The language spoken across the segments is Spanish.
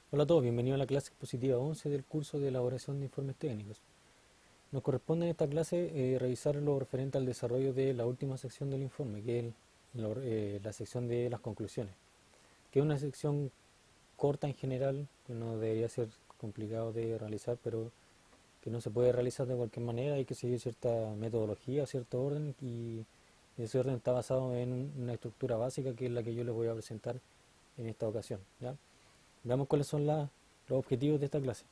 Hola a todos, bienvenidos a la clase expositiva 11 del curso de elaboración de informes técnicos. Nos corresponde en esta clase revisar lo referente al desarrollo de la última sección del informe, que es la sección de las conclusiones, que es una sección corta en general, que no debería ser complicado de realizar, pero que no se puede realizar de cualquier manera, hay que seguir cierta metodología, cierto orden, y ese orden está basado en una estructura básica que es la que yo les voy a presentar en esta ocasión, ¿ya? Veamos cuáles son los objetivos de esta clase.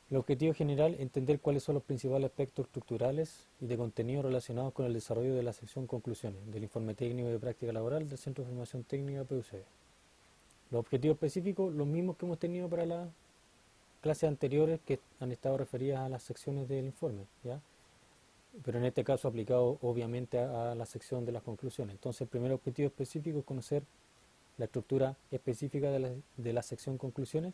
El objetivo general, entender cuáles son los principales aspectos estructurales y de contenido relacionados con el desarrollo de la sección conclusiones del informe técnico de práctica laboral del Centro de Formación Técnica PUC. Los objetivos específicos, los mismos que hemos tenido para las clases anteriores que han estado referidas a las secciones del informe, ¿ya? Pero en este caso aplicado obviamente a la sección de las conclusiones. Entonces el primer objetivo específico es conocer la estructura específica de la sección conclusiones.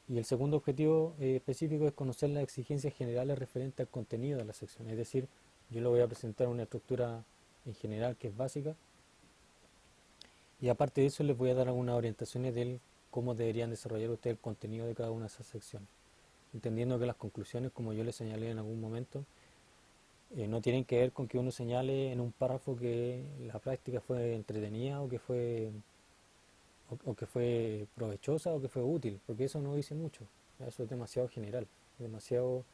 Y el segundo objetivo específico es conocer las exigencias generales referentes al contenido de la sección. Es decir, yo le voy a presentar una estructura en general que es básica y aparte de eso les voy a dar algunas orientaciones de cómo deberían desarrollar ustedes el contenido de cada una de esas secciones. Entendiendo que las conclusiones, como yo les señalé en algún momento, no tienen que ver con que uno señale en un párrafo que la práctica fue entretenida o que fue provechosa o que fue útil, porque eso no dice mucho. Eso es demasiado general, demasiado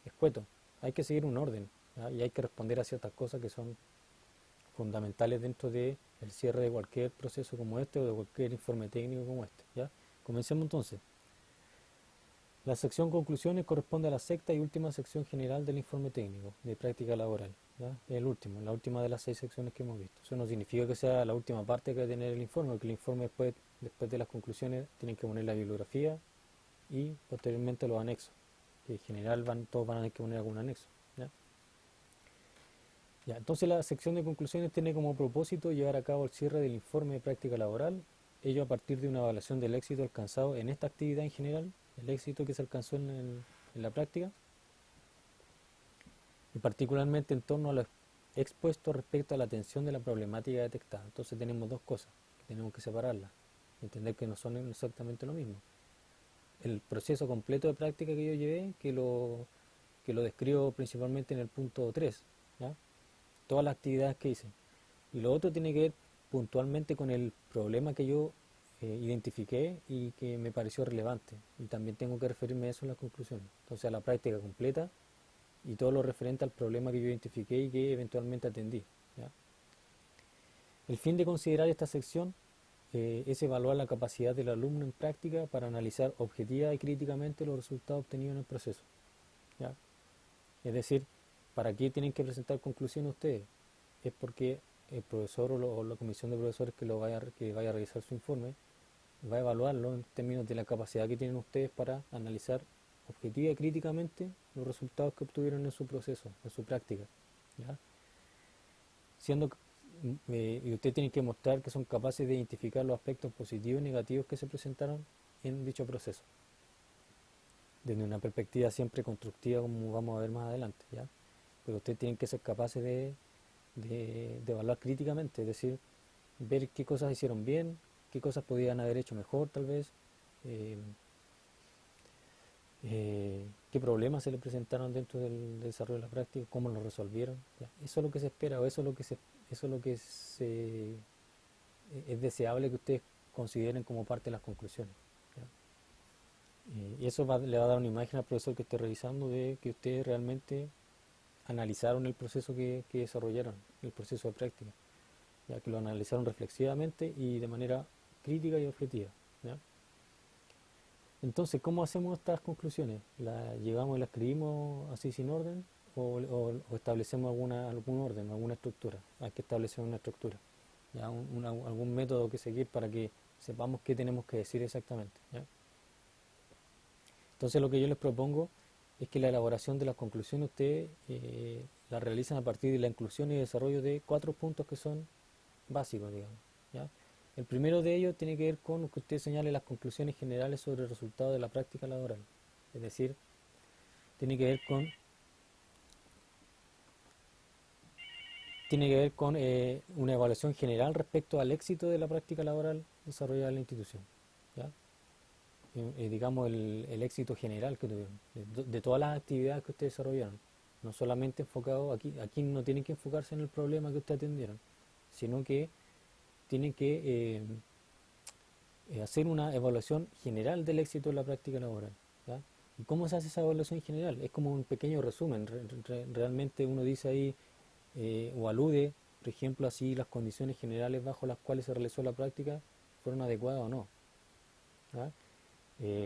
escueto. Hay que seguir un orden, ¿ya? Y hay que responder a ciertas cosas que son fundamentales dentro del cierre de cualquier proceso como este o de cualquier informe técnico como este, ¿ya? Comencemos entonces. La sección conclusiones corresponde a la sexta y última sección general del informe técnico de práctica laboral, ¿ya? El último, la última de las 6 secciones que hemos visto. Eso no significa que sea la última parte que va a tener el informe, porque el informe después de las conclusiones tienen que poner la bibliografía y posteriormente los anexos, que en general todos van a tener que poner algún anexo, ¿ya? Ya, entonces la sección de conclusiones tiene como propósito llevar a cabo el cierre del informe de práctica laboral, ello a partir de una evaluación del éxito alcanzado en esta actividad en general, el éxito que se alcanzó en la práctica, y particularmente en torno a lo expuesto respecto a la atención de la problemática detectada. Entonces tenemos dos cosas, que tenemos que separarlas, entender que no son exactamente lo mismo. El proceso completo de práctica que yo llevé, que lo describo principalmente en el punto 3, ¿ya? Todas las actividades que hice. Y lo otro tiene que ver puntualmente con el problema que yo identifiqué y que me pareció relevante. Y también tengo que referirme a eso en las conclusiones. Entonces a la práctica completa y todo lo referente al problema que yo identifiqué y que eventualmente atendí, ¿ya? El fin de considerar esta sección es evaluar la capacidad del alumno en práctica para analizar objetiva y críticamente los resultados obtenidos en el proceso, ¿ya? Es decir, ¿para qué tienen que presentar conclusiones ustedes? Es porque el profesor o la comisión de profesores que vaya a realizar su informe va a evaluarlo en términos de la capacidad que tienen ustedes para analizar objetiva y críticamente los resultados que obtuvieron en su proceso, en su práctica, ¿ya? Siendo y ustedes tienen que mostrar que son capaces de identificar los aspectos positivos y negativos que se presentaron en dicho proceso, desde una perspectiva siempre constructiva, como vamos a ver más adelante, ¿ya? Pero ustedes tienen que ser capaces de evaluar críticamente, es decir, ver qué cosas hicieron bien, qué cosas podían haber hecho mejor tal vez, eh, qué problemas se le presentaron dentro del desarrollo de la práctica, cómo lo resolvieron, ¿ya? Eso es lo que se espera o eso es lo que es deseable que ustedes consideren como parte de las conclusiones, ¿ya? Y eso le va a dar una imagen al profesor que esté revisando de que ustedes realmente analizaron el proceso que desarrollaron, el proceso de práctica, ya que lo analizaron reflexivamente y de manera crítica y objetiva, ¿ya? Entonces, ¿cómo hacemos estas conclusiones? ¿Las llegamos y las escribimos así sin orden o establecemos algún orden, alguna estructura? Hay que establecer una estructura, ¿ya? Algún método que seguir para que sepamos qué tenemos que decir exactamente, ¿ya? Entonces, lo que yo les propongo es que la elaboración de las conclusiones ustedes la realizan a partir de la inclusión y desarrollo de 4 puntos que son básicos, digamos, ¿ya? El primero de ellos tiene que ver con que usted señale las conclusiones generales sobre el resultado de la práctica laboral. Es decir, tiene que ver con, tiene que ver con una evaluación general respecto al éxito de la práctica laboral desarrollada en la institución, ¿ya? digamos, el éxito general que tuvieron, de todas las actividades que ustedes desarrollaron. No solamente enfocado aquí no tienen que enfocarse en el problema que ustedes atendieron, sino que tienen que hacer una evaluación general del éxito de la práctica laboral. ¿Ya? ¿Y cómo se hace esa evaluación general? Es como un pequeño resumen. Realmente uno dice ahí o alude, por ejemplo, así las condiciones generales bajo las cuales se realizó la práctica fueron adecuadas o no. ¿Ya?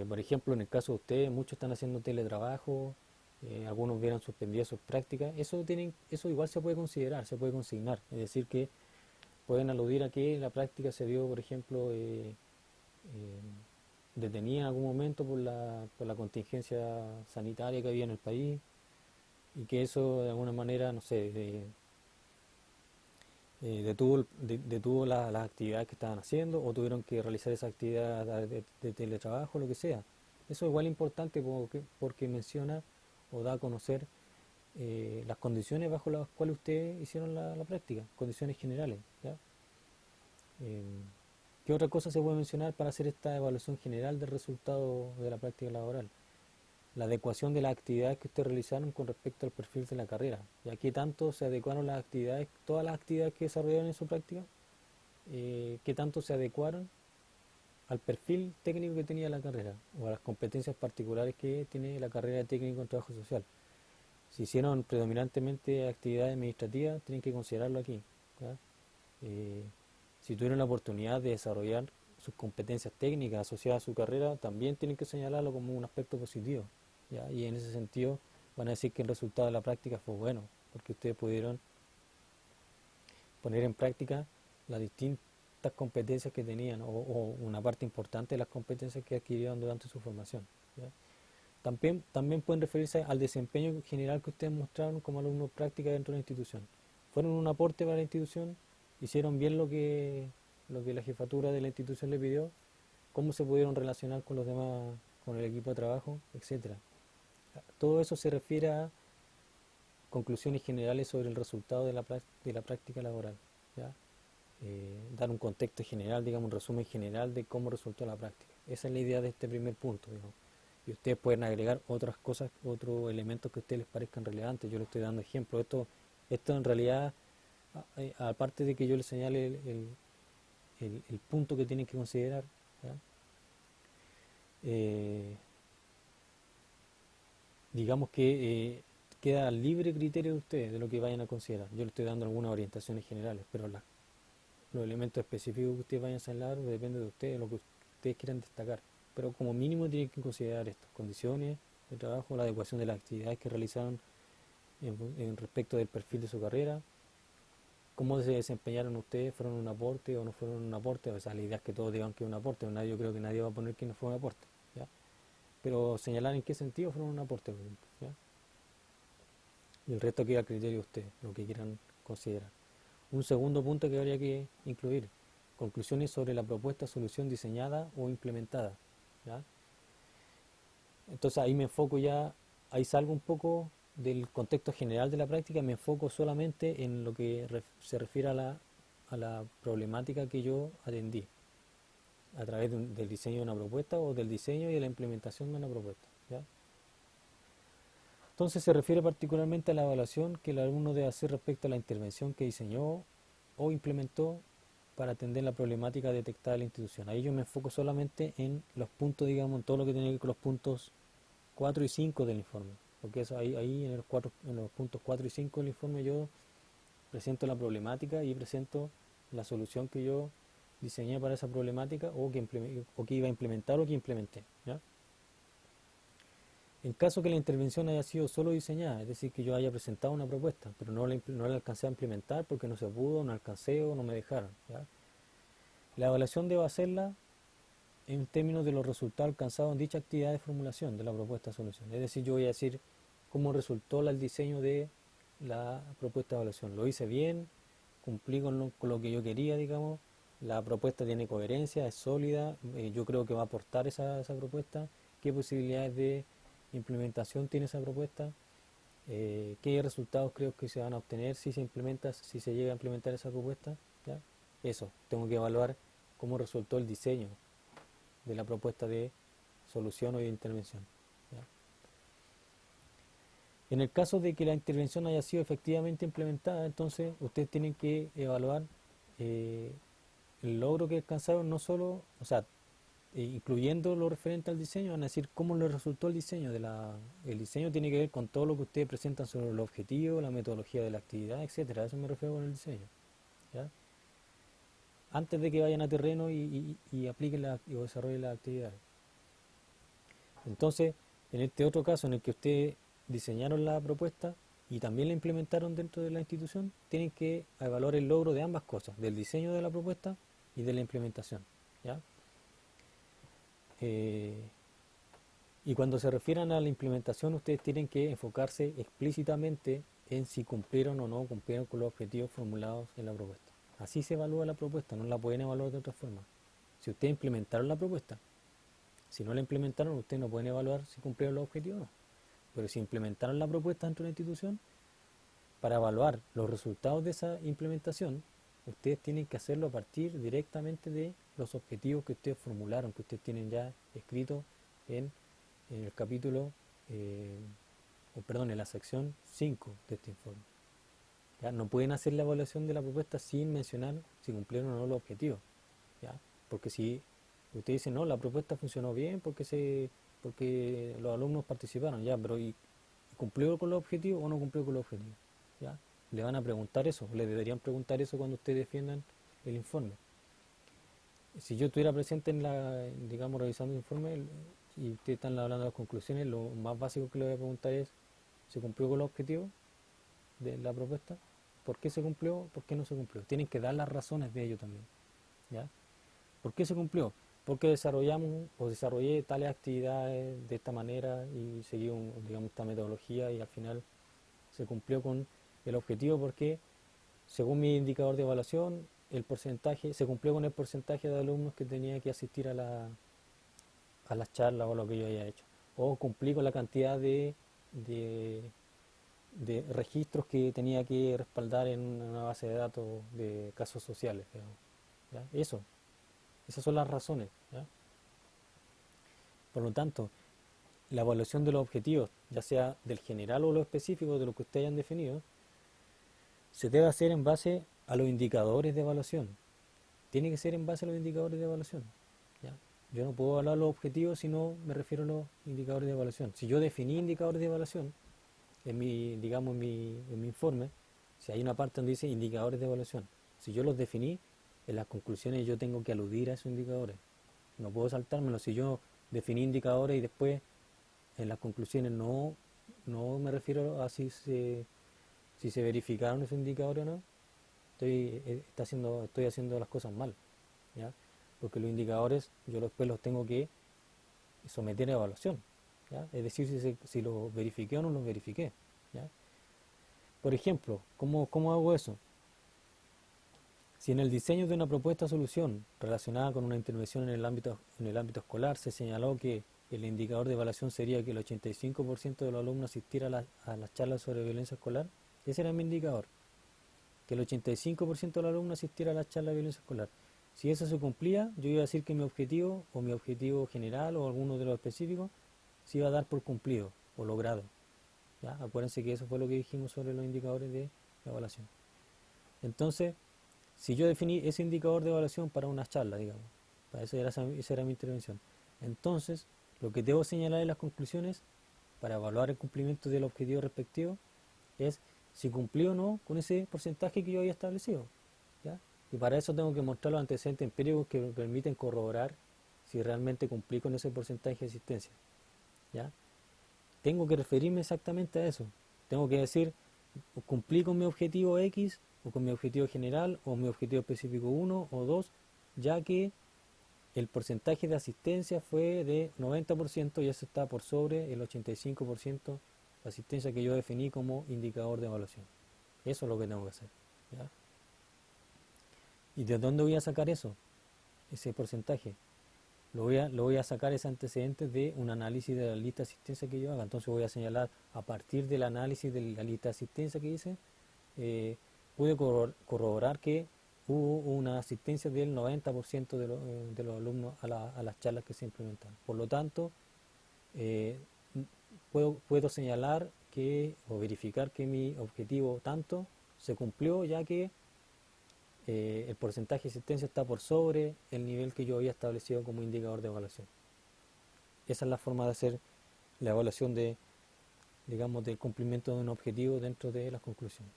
Por ejemplo, en el caso de ustedes, muchos están haciendo teletrabajo, algunos vieron suspendidas sus prácticas. Eso igual se puede considerar, se puede consignar. Es decir, que pueden aludir a que la práctica se vio, por ejemplo, eh, detenida en algún momento por la contingencia sanitaria que había en el país y que eso de alguna manera, no sé, detuvo las actividades que estaban haciendo o tuvieron que realizar esa actividad de teletrabajo, lo que sea. Eso es igual importante porque menciona o da a conocer las condiciones bajo las cuales ustedes hicieron la práctica, condiciones generales. ¿Ya? Eh, ¿Qué otra cosa se puede mencionar para hacer esta evaluación general del resultado de la práctica laboral? La adecuación de las actividades que ustedes realizaron con respecto al perfil de la carrera. ¿Ya qué tanto se adecuaron las actividades, todas las actividades que desarrollaron en su práctica? ¿Qué tanto se adecuaron al perfil técnico que tenía la carrera o a las competencias particulares que tiene la carrera de técnico en trabajo social? Si hicieron predominantemente actividades administrativas, tienen que considerarlo aquí. ¿Ya? Eh, si tuvieron la oportunidad de desarrollar sus competencias técnicas asociadas a su carrera, también tienen que señalarlo como un aspecto positivo. ¿Ya? Y en ese sentido van a decir que el resultado de la práctica fue bueno, porque ustedes pudieron poner en práctica las distintas competencias que tenían o una parte importante de las competencias que adquirieron durante su formación. ¿Ya? También pueden referirse al desempeño general que ustedes mostraron como alumnos práctica dentro de la institución. Fueron un aporte para la institución, hicieron bien lo que la jefatura de la institución le pidió, cómo se pudieron relacionar con los demás, con el equipo de trabajo, etcétera. Todo eso se refiere a conclusiones generales sobre el resultado de la práctica laboral. ¿Ya? Dar un contexto general, digamos, un resumen general de cómo resultó la práctica. Esa es la idea de este primer punto, digamos. Y ustedes pueden agregar otras cosas, otros elementos que a ustedes les parezcan relevantes. Yo les estoy dando ejemplos. Esto en realidad, aparte de que yo les señale el punto que tienen que considerar, ¿ya? Eh, digamos que queda al libre criterio de ustedes de lo que vayan a considerar. Yo les estoy dando algunas orientaciones generales, pero los elementos específicos que ustedes vayan a señalar depende de ustedes, lo que ustedes quieran destacar. Pero como mínimo tienen que considerar estas condiciones de trabajo, la adecuación de las actividades que realizaron en respecto del perfil de su carrera, cómo se desempeñaron ustedes, fueron un aporte o no fueron un aporte. O sea, la idea es que todos digan que es un aporte, yo creo que nadie va a poner que no fue un aporte, ¿ya? Pero señalar en qué sentido fueron un aporte, ¿ya? Y el resto queda a criterio de ustedes, lo que quieran considerar. Un segundo punto que habría que incluir: conclusiones sobre la propuesta solución diseñada o implementada. ¿Ya? Entonces ahí me enfoco ya, ahí salgo un poco del contexto general de la práctica, me enfoco solamente en lo que se refiere a la problemática que yo atendí a través del diseño de una propuesta o del diseño y de la implementación de una propuesta. ¿Ya? Entonces se refiere particularmente a la evaluación que el alumno debe hacer respecto a la intervención que diseñó o implementó para atender la problemática detectada en la institución. Ahí yo me enfoco solamente en los puntos, digamos, en todo lo que tiene que ver con los puntos 4 y 5 del informe. Porque eso ahí en los puntos 4 y 5 del informe yo presento la problemática y presento la solución que yo diseñé para esa problemática o que iba a implementar o que implementé. ¿Ya? En caso que la intervención haya sido solo diseñada, es decir, que yo haya presentado una propuesta, pero no la alcancé a implementar porque no se pudo, no alcancé o no me dejaron. ¿Ya? La evaluación debo hacerla en términos de los resultados alcanzados en dicha actividad de formulación de la propuesta de solución. Es decir, yo voy a decir cómo resultó el diseño de la propuesta de evaluación. Lo hice bien, cumplí con lo que yo quería, digamos. La propuesta tiene coherencia, es sólida, yo creo que va a aportar esa propuesta. ¿Qué posibilidades de implementación tiene esa propuesta? ¿Qué resultados creo que se van a obtener si se implementa, si se llega a implementar esa propuesta? ¿Ya? Eso, tengo que evaluar cómo resultó el diseño de la propuesta de solución o de intervención. ¿Ya? En el caso de que la intervención haya sido efectivamente implementada, entonces ustedes tienen que evaluar eh, el logro que alcanzaron, no solo, o sea, incluyendo lo referente al diseño, van a decir cómo les resultó el diseño. El diseño tiene que ver con todo lo que ustedes presentan sobre el objetivo, la metodología de la actividad, etcétera. A eso me refiero con el diseño. ¿Ya? Antes de que vayan a terreno y apliquen o desarrollen las actividades. Entonces, en este otro caso en el que ustedes diseñaron la propuesta y también la implementaron dentro de la institución, tienen que evaluar el logro de ambas cosas, del diseño de la propuesta y de la implementación. ¿Ya? Eh, y cuando se refieran a la implementación, ustedes tienen que enfocarse explícitamente en si cumplieron o no cumplieron con los objetivos formulados en la propuesta. Así se evalúa la propuesta, no la pueden evaluar de otra forma. Si ustedes implementaron la propuesta, si no la implementaron, ustedes no pueden evaluar si cumplieron los objetivos o no. Pero si implementaron la propuesta dentro de la institución, para evaluar los resultados de esa implementación, ustedes tienen que hacerlo a partir directamente de los objetivos que ustedes formularon, que ustedes tienen ya escrito en el capítulo, en la sección 5 de este informe. ¿Ya? No pueden hacer la evaluación de la propuesta sin mencionar si cumplieron o no los objetivos. ¿Ya? Porque si usted dice, no, la propuesta funcionó bien porque los alumnos participaron, ya, pero ¿y cumplió con los objetivos o no cumplió con los objetivos? ¿Ya? Le van a preguntar eso, le deberían preguntar eso cuando ustedes defiendan el informe. Si yo estuviera presente digamos, revisando el informe y ustedes están hablando de las conclusiones, lo más básico que le voy a preguntar es, ¿se cumplió con los objetivos de la propuesta? ¿Por qué se cumplió? ¿Por qué no se cumplió? Tienen que dar las razones de ello también. ¿Ya? ¿Por qué se cumplió? Porque desarrollamos o desarrollé tales actividades de esta manera y seguí digamos, esta metodología y al final se cumplió con el objetivo porque según mi indicador de evaluación el porcentaje se cumplió con el porcentaje de alumnos que tenía que asistir a las charlas o lo que yo haya hecho, o cumplí con la cantidad de, de registros que tenía que respaldar en una base de datos de casos sociales, digamos. ¿Ya? Esas son las razones. ¿Ya? Por lo tanto, la evaluación de los objetivos, ya sea del general o lo específico de lo que ustedes hayan definido, se debe hacer en base a los indicadores de evaluación. Tiene que ser en base a los indicadores de evaluación. ¿Ya? Yo no puedo evaluar los objetivos si no me refiero a los indicadores de evaluación. Si yo definí indicadores de evaluación, digamos, en mi informe, si hay una parte donde dice indicadores de evaluación, si yo los definí, en las conclusiones yo tengo que aludir a esos indicadores. No puedo saltármelo. Si yo definí indicadores y después en las conclusiones no me refiero a si se verificaron esos indicadores o no, estoy haciendo las cosas mal. ¿Ya? Porque los indicadores yo después los tengo que someter a evaluación. ¿Ya? Es decir, si los verifiqué o no los verifiqué. ¿Ya? Por ejemplo, ¿cómo hago eso? Si en el diseño de una propuesta de solución relacionada con una intervención en el ámbito escolar se señaló que el indicador de evaluación sería que el 85% de los alumnos asistiera a las charlas sobre violencia escolar, ese era mi indicador, que el 85% de los alumnos asistiera a las charlas de violencia escolar. Si eso se cumplía, yo iba a decir que mi objetivo, o mi objetivo general, o alguno de los específicos, se iba a dar por cumplido, o logrado. ¿Ya? Acuérdense que eso fue lo que dijimos sobre los indicadores de evaluación. Entonces, si yo definí ese indicador de evaluación para una charla, digamos, esa era mi intervención, entonces lo que debo señalar en las conclusiones para evaluar el cumplimiento del objetivo respectivo es si cumplí o no con ese porcentaje que yo había establecido. ¿Ya? Y para eso tengo que mostrar los antecedentes empíricos que me permiten corroborar si realmente cumplí con ese porcentaje de asistencia. ¿Ya? Tengo que referirme exactamente a eso. Tengo que decir, cumplí con mi objetivo X, o con mi objetivo general, o mi objetivo específico 1 o 2, ya que el porcentaje de asistencia fue de 90% y eso está por sobre el 85% de asistencia que yo definí como indicador de evaluación. Eso es lo que tengo que hacer. ¿Ya? ¿Y de dónde voy a sacar eso? Ese porcentaje. Lo voy a sacar ese antecedente de un análisis de la lista de asistencia que yo haga. Entonces voy a señalar, a partir del análisis de la lista de asistencia que hice, pude corroborar que hubo una asistencia del 90% de los alumnos a las charlas que se implementaron. Por lo tanto, eh, puedo señalar que o verificar que mi objetivo tanto se cumplió, ya que el porcentaje de asistencia está por sobre el nivel que yo había establecido como indicador de evaluación. Esa es la forma de hacer la evaluación de, digamos, del cumplimiento de un objetivo dentro de las conclusiones.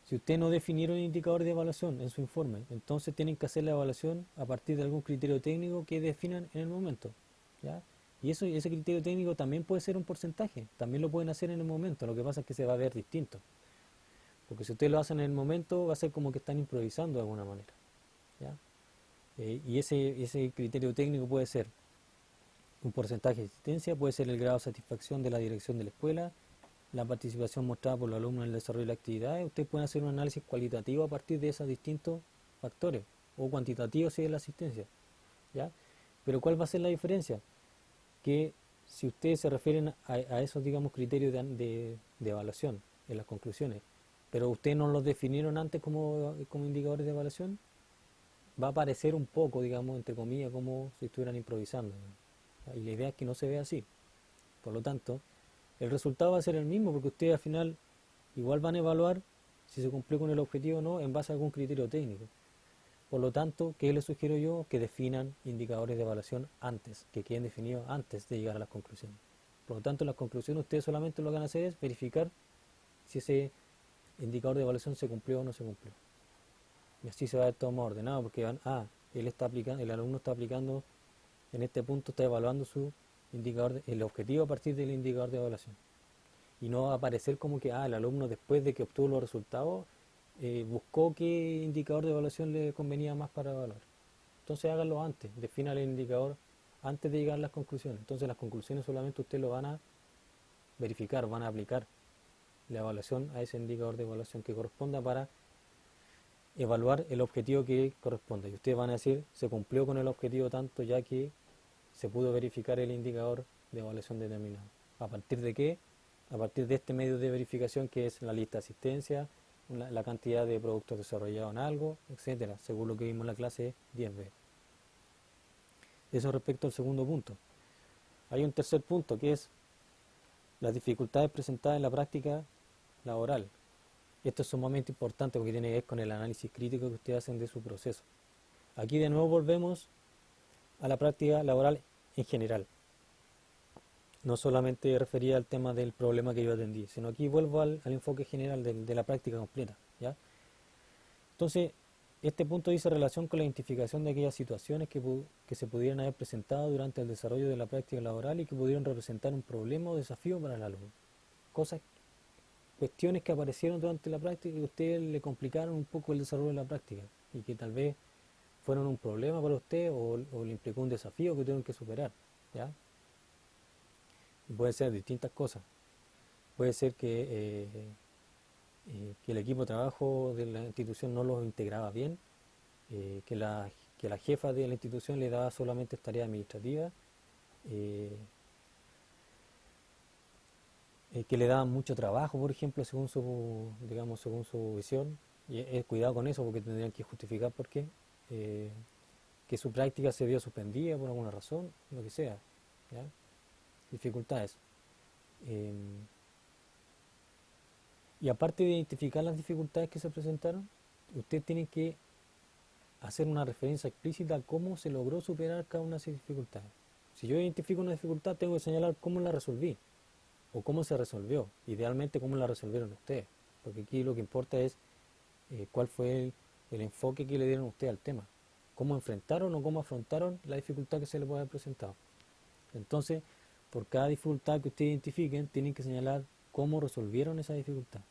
Si ustedes no definieron indicador de evaluación en su informe, entonces tienen que hacer la evaluación a partir de algún criterio técnico que definan en el momento, ¿ya? Y ese criterio técnico también puede ser un porcentaje, también lo pueden hacer en el momento, lo que pasa es que se va a ver distinto. Porque si ustedes lo hacen en el momento, va a ser como que están improvisando de alguna manera, ¿ya? Y ese criterio técnico puede ser un porcentaje de asistencia, puede ser el grado de satisfacción de la dirección de la escuela, la participación mostrada por los alumnos en el desarrollo de la actividad. Ustedes pueden hacer un análisis cualitativo a partir de esos distintos factores, o cuantitativo si es la asistencia, ¿ya? Pero ¿cuál va a ser la diferencia? Que si ustedes se refieren a esos, digamos, criterios de evaluación en las conclusiones, pero ustedes no los definieron antes como indicadores de evaluación, va a parecer un poco, digamos, entre comillas, como si estuvieran improvisando, ¿no? Y la idea es que no se vea así. Por lo tanto, el resultado va a ser el mismo, porque ustedes al final igual van a evaluar si se cumplió con el objetivo o no en base a algún criterio técnico. Por lo tanto, ¿qué les sugiero yo? Que definan indicadores de evaluación antes, que queden definidos antes de llegar a las conclusiones. Por lo tanto, en las conclusiones ustedes solamente lo que van a hacer es verificar si ese indicador de evaluación se cumplió o no se cumplió. Y así se va a ver todo más ordenado, porque él está aplicando, el alumno está aplicando, en este punto está evaluando su indicador, el objetivo a partir del indicador de evaluación. Y no va a aparecer como que el alumno después de que obtuvo los resultados buscó qué indicador de evaluación le convenía más para evaluar. Entonces háganlo antes, definan el indicador antes de llegar a las conclusiones. Entonces las conclusiones solamente ustedes lo van a verificar, van a aplicar la evaluación a ese indicador de evaluación que corresponda para evaluar el objetivo que corresponde. Y ustedes van a decir, se cumplió con el objetivo tanto ya que se pudo verificar el indicador de evaluación determinado. ¿A partir de qué? A partir de este medio de verificación que es la lista de asistencia, la cantidad de productos desarrollados en algo, etcétera, según lo que vimos en la clase 10b. Eso respecto al segundo punto. Hay un tercer punto que es las dificultades presentadas en la práctica laboral. Esto es sumamente importante porque tiene que ver con el análisis crítico que ustedes hacen de su proceso. Aquí de nuevo volvemos a la práctica laboral en general. No solamente refería al tema del problema que yo atendí, sino aquí vuelvo al enfoque general de la práctica completa, ¿ya? Entonces, este punto dice relación con la identificación de aquellas situaciones que se pudieran haber presentado durante el desarrollo de la práctica laboral y que pudieran representar un problema o desafío para el alumno. Cosas, cuestiones que aparecieron durante la práctica y que a ustedes le complicaron un poco el desarrollo de la práctica y que tal vez fueron un problema para usted o le implicó un desafío que tuvieron que superar, ¿ya? Y puede ser distintas cosas. Puede ser que el equipo de trabajo de la institución no los integraba bien, que la jefa de la institución le daba solamente tareas administrativas, eh, que le daban mucho trabajo, por ejemplo, según su, digamos, según su visión. Y cuidado con eso porque tendrían que justificar por qué. Que su práctica se vio suspendida por alguna razón, lo que sea, ¿ya? Dificultades. Eh, y aparte de identificar las dificultades que se presentaron, ustedes tienen que hacer una referencia explícita a cómo se logró superar cada una de esas dificultades. Si yo identifico una dificultad, tengo que señalar cómo la resolví o cómo se resolvió, idealmente cómo la resolvieron ustedes, porque aquí lo que importa es cuál fue el enfoque que le dieron ustedes al tema, cómo enfrentaron o cómo afrontaron la dificultad que se les puede haber presentado. Entonces, por cada dificultad que ustedes identifiquen, tienen que señalar cómo resolvieron esa dificultad.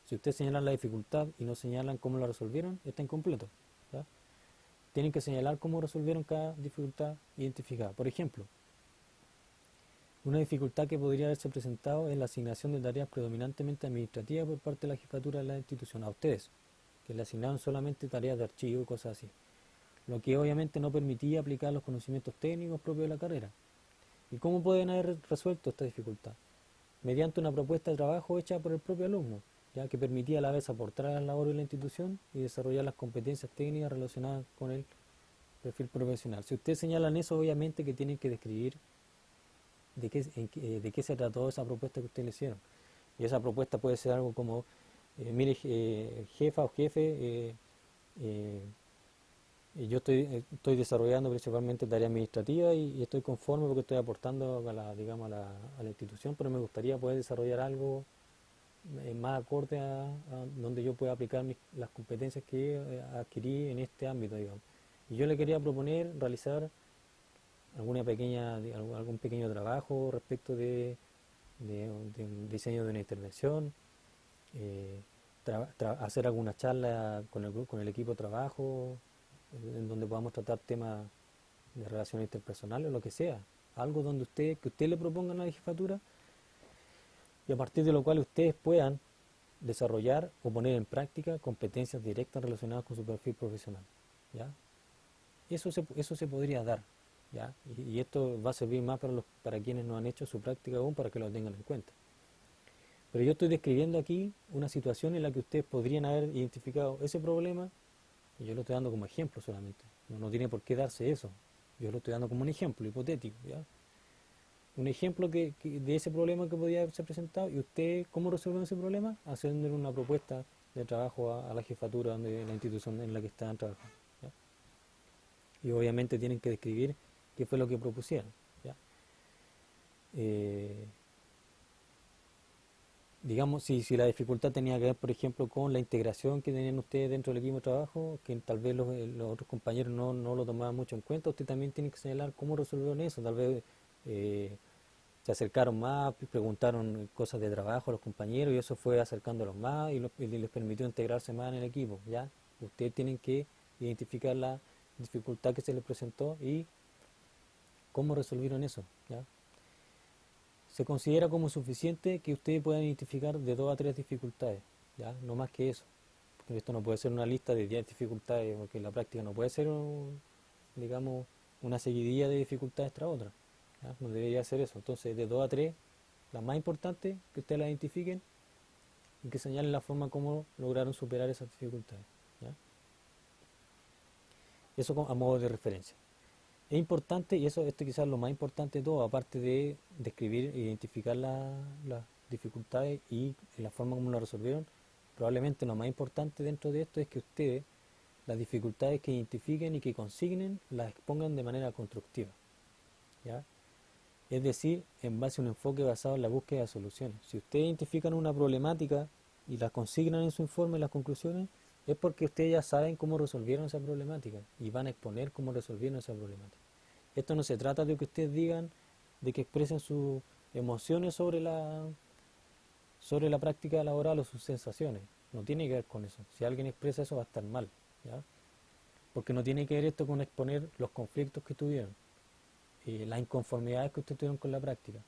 Si ustedes señalan la dificultad y no señalan cómo la resolvieron, está incompleto, ¿ya? Tienen que señalar cómo resolvieron cada dificultad identificada. Por ejemplo, una dificultad que podría haberse presentado es la asignación de tareas predominantemente administrativas por parte de la jefatura de la institución a ustedes, que le asignaron solamente tareas de archivo y cosas así, lo que obviamente no permitía aplicar los conocimientos técnicos propios de la carrera. ¿Y cómo pueden haber resuelto esta dificultad? Mediante una propuesta de trabajo hecha por el propio alumno. ya que permitía a la vez aportar a las labores de la institución y desarrollar las competencias técnicas relacionadas con el perfil profesional. Si ustedes señalan eso, obviamente que tienen que describir de qué se trató esa propuesta que ustedes le hicieron. Y esa propuesta puede ser algo como, mire, jefa o jefe, eh, yo estoy desarrollando principalmente tareas administrativas y estoy conforme porque estoy aportando a la, digamos, a la institución, pero me gustaría poder desarrollar algo más acorde a donde yo pueda aplicar las competencias que adquirí en este ámbito, digamos. Y yo le quería proponer realizar algún pequeño trabajo respecto de un diseño de una intervención, eh, hacer alguna charla con el equipo de trabajo, en donde podamos tratar temas de relaciones interpersonales o lo que sea. Algo donde que usted le propongan a la jefatura y a partir de lo cual ustedes puedan desarrollar o poner en práctica competencias directas relacionadas con su perfil profesional. ¿Ya? Eso se podría dar. ¿Ya? Y esto va a servir más para quienes no han hecho su práctica aún, para que lo tengan en cuenta. Pero yo estoy describiendo aquí una situación en la que ustedes podrían haber identificado ese problema y yo lo estoy dando como ejemplo solamente. No tiene por qué darse eso. Yo lo estoy dando como un ejemplo hipotético. ¿Ya? Un ejemplo de ese problema que podría haberse presentado y usted, ¿cómo resuelven ese problema? Haciendo una propuesta de trabajo a la jefatura de la institución en la que están trabajando. ¿Ya? Y obviamente tienen que describir qué fue lo que propusieron. ¿Ya? Eh, digamos, si la dificultad tenía que ver, por ejemplo, con la integración que tenían ustedes dentro del equipo de trabajo, que tal vez los otros compañeros no lo tomaban mucho en cuenta, usted también tiene que señalar cómo resolvieron eso. Tal vez se acercaron más, preguntaron cosas de trabajo a los compañeros y eso fue acercándolos más y les permitió integrarse más en el equipo. ¿Ya? Ustedes tienen que identificar la dificultad que se les presentó y cómo resolvieron eso. ¿Ya? Se considera como suficiente que ustedes puedan identificar de 2 a 3 dificultades, ¿ya? No más que eso. Porque esto no puede ser una lista de 10 dificultades, porque en la práctica no puede ser, digamos, una seguidilla de dificultades tras otra. ¿Ya? No debería ser eso. Entonces, de 2 a 3, las más importantes, que ustedes las identifiquen y que señalen la forma como lograron superar esas dificultades. ¿Ya? Eso a modo de referencia. Es importante, y esto quizás es lo más importante de todo, aparte de describir e identificar las dificultades y la forma como lo resolvieron, probablemente lo más importante dentro de esto es que ustedes las dificultades que identifiquen y que consignen las expongan de manera constructiva. ¿Ya? Es decir, en base a un enfoque basado en la búsqueda de soluciones. Si ustedes identifican una problemática y las consignan en su informe, las conclusiones, es porque ustedes ya saben cómo resolvieron esa problemática y van a exponer cómo resolvieron esa problemática. Esto no se trata de que ustedes digan, de que expresen sus emociones sobre la práctica laboral o sus sensaciones. No tiene que ver con eso. Si alguien expresa eso va a estar mal. ¿Ya? Porque no tiene que ver esto con exponer los conflictos que tuvieron, las inconformidades que ustedes tuvieron con la práctica,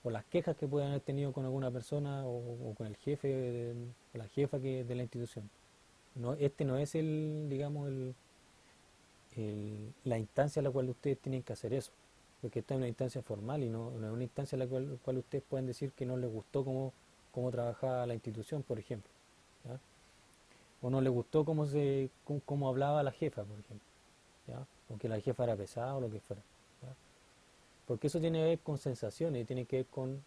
o las quejas que puedan haber tenido con alguna persona o con el jefe o la jefa de la institución. No, este no es digamos, la instancia en la cual ustedes tienen que hacer eso, porque esta es una instancia formal y no es una instancia en la cual ustedes pueden decir que no les gustó cómo trabajaba la institución, por ejemplo. ¿Ya? O no les gustó cómo hablaba la jefa, por ejemplo. ¿Ya? O que la jefa era pesada o lo que fuera. ¿Ya? Porque eso tiene que ver con sensaciones, tiene que ver con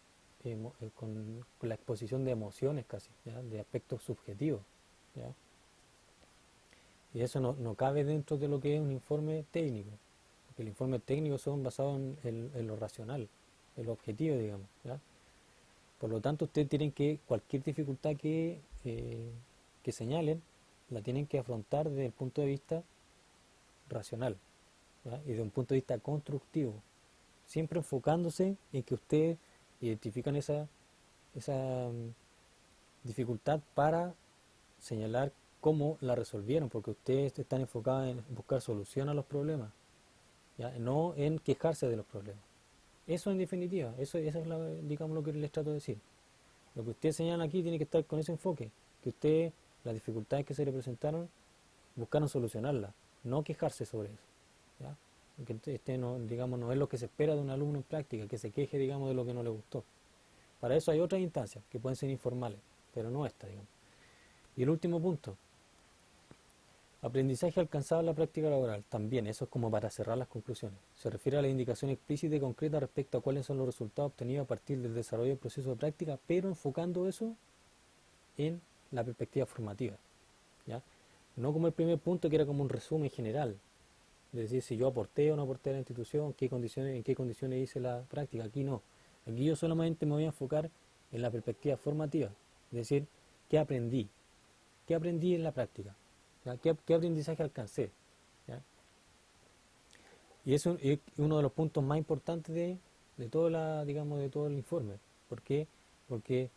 la exposición de emociones casi, ¿ya? De aspectos subjetivos. ¿Ya? Y eso no cabe dentro de lo que es un informe técnico, porque los informes técnicos son basados en lo racional, en lo objetivo, digamos. ¿Ya? Por lo tanto, ustedes tienen cualquier dificultad que señalen, la tienen que afrontar desde el punto de vista racional, ¿ya? Y desde un punto de vista constructivo, siempre enfocándose en que ustedes identifican esa dificultad para señalar cómo la resolvieron, porque ustedes están enfocados en buscar solución a los problemas, ¿ya? No en quejarse de los problemas. Eso en definitiva, eso es digamos lo que les trato de decir. Lo que ustedes señalan aquí tiene que estar con ese enfoque, que ustedes, las dificultades que se le presentaron, buscaron solucionarlas, no quejarse sobre eso. ¿Ya? Que no, digamos, no es lo que se espera de un alumno en práctica, que se queje, digamos, de lo que no le gustó. Para eso hay otras instancias que pueden ser informales, pero no esta, digamos. Y el último punto, aprendizaje alcanzado en la práctica laboral. También, eso es como para cerrar las conclusiones. Se refiere a la indicación explícita y concreta respecto a cuáles son los resultados obtenidos a partir del desarrollo del proceso de práctica, pero enfocando eso en la perspectiva formativa, ¿ya? No como el primer punto que era como un resumen general, es decir, si yo aporté o no aporté a la institución, en qué condiciones hice la práctica. Aquí no. Aquí yo solamente me voy a enfocar en la perspectiva formativa, es decir, qué aprendí en la práctica, ¿ya? ¿Qué aprendizaje alcancé? ¿Ya? Y eso es uno de los puntos más importantes de toda la, digamos, de todo el informe. ¿Por qué? Porque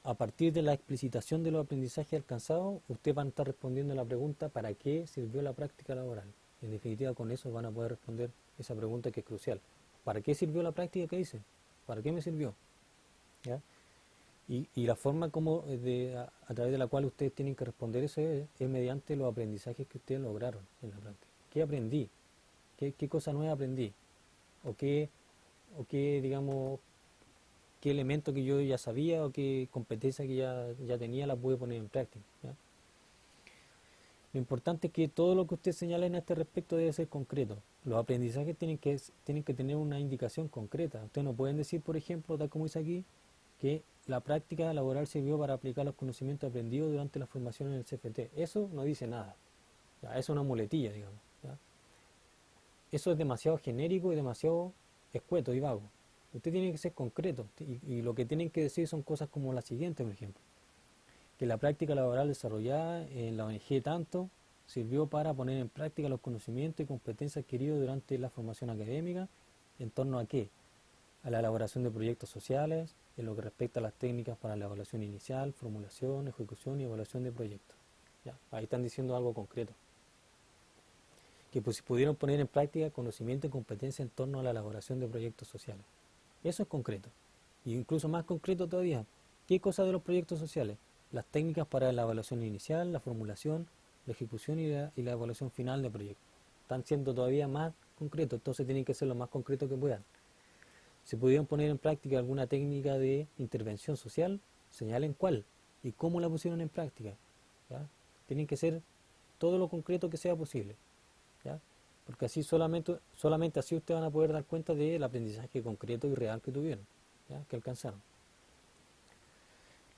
a partir de la explicitación de los aprendizajes alcanzados, ustedes van a estar respondiendo a la pregunta ¿para qué sirvió la práctica laboral? En definitiva, con eso van a poder responder esa pregunta que es crucial. ¿Para qué sirvió la práctica que hice? ¿Para qué me sirvió? ¿Ya? Y la forma como a través de la cual ustedes tienen que responder eso es mediante los aprendizajes que ustedes lograron en la práctica. ¿Qué aprendí? ¿Qué cosa nueva aprendí? ¿O qué, digamos, qué elemento que yo ya sabía o qué competencia que ya tenía la pude poner en práctica? ¿Ya? Lo importante es que todo lo que usted señala en este respecto debe ser concreto. Los aprendizajes tienen que tener una indicación concreta. Ustedes no pueden decir, por ejemplo, tal como dice aquí, que la práctica laboral sirvió para aplicar los conocimientos aprendidos durante la formación en el CFT. Eso no dice nada. ¿Ya? Eso es una muletilla, digamos. ¿Ya? Eso es demasiado genérico y demasiado escueto y vago. Usted tiene que ser concreto y lo que tienen que decir son cosas como la siguiente, por ejemplo. Que la práctica laboral desarrollada en la ONG tanto sirvió para poner en práctica los conocimientos y competencias adquiridos durante la formación académica en torno a qué, a la elaboración de proyectos sociales, en lo que respecta a las técnicas para la evaluación inicial, formulación, ejecución y evaluación de proyectos. ¿Ya? Ahí están diciendo algo concreto. Que pues, pudieron poner en práctica conocimiento y competencia en torno a la elaboración de proyectos sociales. Eso es concreto. Y incluso más concreto todavía, ¿qué cosa de los proyectos sociales? Las técnicas para la evaluación inicial, la formulación, la ejecución y la evaluación final de proyectos. Están siendo todavía más concretos, entonces tienen que ser lo más concreto que puedan. Si pudieron poner en práctica alguna técnica de intervención social, señalen cuál y cómo la pusieron en práctica. ¿Ya? Tienen que ser todo lo concreto que sea posible. ¿Ya? Porque así solamente así ustedes van a poder dar cuenta del aprendizaje concreto y real que tuvieron, ¿ya? Que alcanzaron.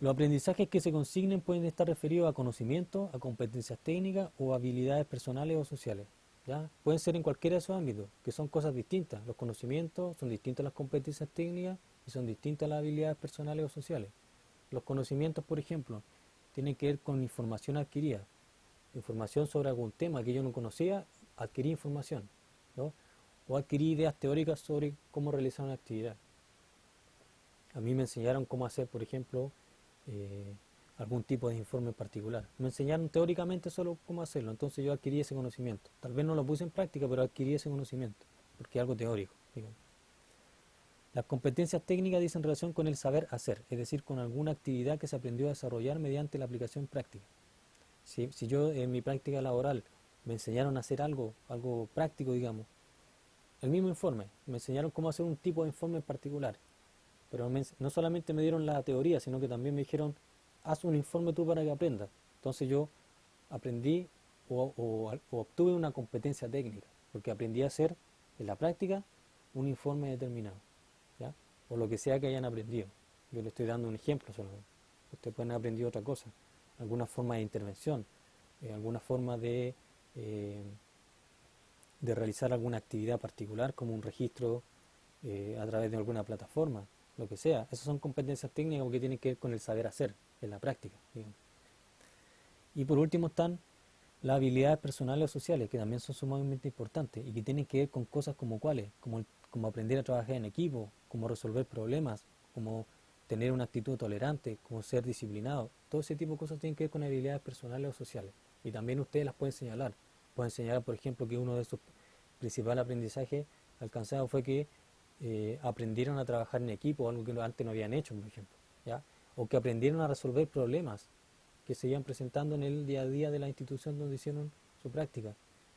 Los aprendizajes que se consignen pueden estar referidos a conocimientos, a competencias técnicas o habilidades personales o sociales. ¿Ya? Pueden ser en cualquiera de esos ámbitos, que son cosas distintas. Los conocimientos son distintos a las competencias técnicas y son distintas a las habilidades personales o sociales. Los conocimientos, por ejemplo, tienen que ver con información adquirida. Información sobre algún tema que yo no conocía, adquirí información, ¿no? O adquirí ideas teóricas sobre cómo realizar una actividad. A mí me enseñaron cómo hacer, por ejemplo, eh, algún tipo de informe en particular. Me enseñaron teóricamente solo cómo hacerlo, entonces yo adquirí ese conocimiento. Tal vez no lo puse en práctica, pero adquirí ese conocimiento, porque es algo teórico, digamos. Las competencias técnicas dicen relación con el saber hacer, es decir, con alguna actividad que se aprendió a desarrollar mediante la aplicación práctica. Si yo en mi práctica laboral me enseñaron a hacer algo práctico, digamos, el mismo informe, me enseñaron cómo hacer un tipo de informe en particular, pero no solamente me dieron la teoría, sino que también me dijeron, haz un informe tú para que aprendas. Entonces yo aprendí o obtuve una competencia técnica, porque aprendí a hacer en la práctica un informe determinado, ¿ya? O lo que sea que hayan aprendido. Yo le estoy dando un ejemplo solo. Ustedes pueden haber aprendido otra cosa, alguna forma de intervención, alguna forma eh, de realizar alguna actividad particular, como un registro a través de alguna plataforma, lo que sea. Esas son competencias técnicas que tienen que ver con el saber hacer, en la práctica, digamos. Y por último están las habilidades personales o sociales, que también son sumamente importantes y que tienen que ver con cosas como cuáles, como aprender a trabajar en equipo, como resolver problemas, como tener una actitud tolerante, como ser disciplinado. Todo ese tipo de cosas tienen que ver con habilidades personales o sociales. Y también ustedes las pueden señalar. Pueden señalar, por ejemplo, que uno de sus principales aprendizajes alcanzados fue que aprendieron a trabajar en equipo, algo que antes no habían hecho, por ejemplo, ¿ya? O que aprendieron a resolver problemas que se iban presentando en el día a día de la institución donde hicieron su práctica,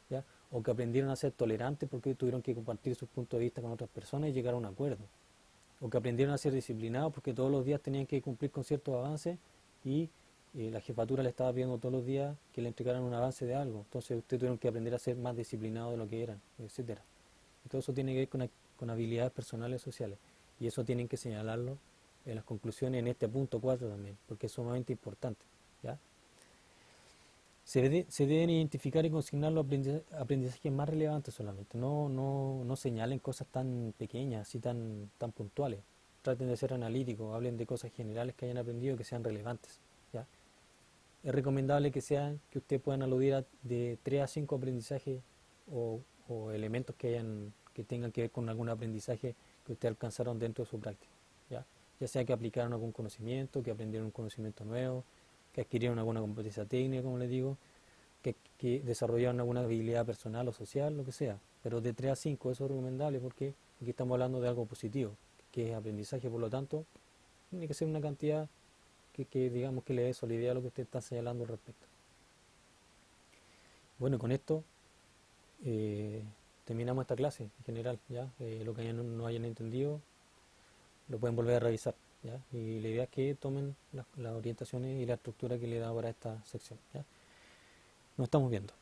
¿ya? O que aprendieron a ser tolerantes porque tuvieron que compartir sus puntos de vista con otras personas y llegar a un acuerdo, o que aprendieron a ser disciplinados porque todos los días tenían que cumplir con ciertos avances y la jefatura le estaba pidiendo todos los días que le entregaran un avance de algo, entonces ustedes tuvieron que aprender a ser más disciplinados de lo que eran, etcétera. Y todo eso tiene que ver con habilidades personales y sociales, y eso tienen que señalarlo en las conclusiones en este punto 4 también, porque es sumamente importante, ¿ya? Se deben identificar y consignar los aprendizajes más relevantes solamente. No señalen cosas tan pequeñas, así tan puntuales. Traten de ser analíticos, hablen de cosas generales que hayan aprendido que sean relevantes. ¿Ya? Es recomendable que ustedes puedan aludir de 3 a 5 aprendizajes o elementos que tengan que ver con algún aprendizaje que ustedes alcanzaron dentro de su práctica. ¿Ya? Ya sea que aplicaron algún conocimiento, que aprendieron un conocimiento nuevo, que adquirieron alguna competencia técnica, como les digo, que desarrollaron alguna habilidad personal o social, lo que sea. Pero de 3 a 5 eso es recomendable porque aquí estamos hablando de algo positivo, que es aprendizaje, por lo tanto, tiene que ser una cantidad que digamos que le dé solidez a lo que usted está señalando al respecto. Bueno, con esto eh, terminamos esta clase en general, ¿ya? Lo que no hayan entendido lo pueden volver a revisar, ¿ya? Y la idea es que tomen las orientaciones y la estructura que le he dado para esta sección, ¿ya? Nos estamos viendo.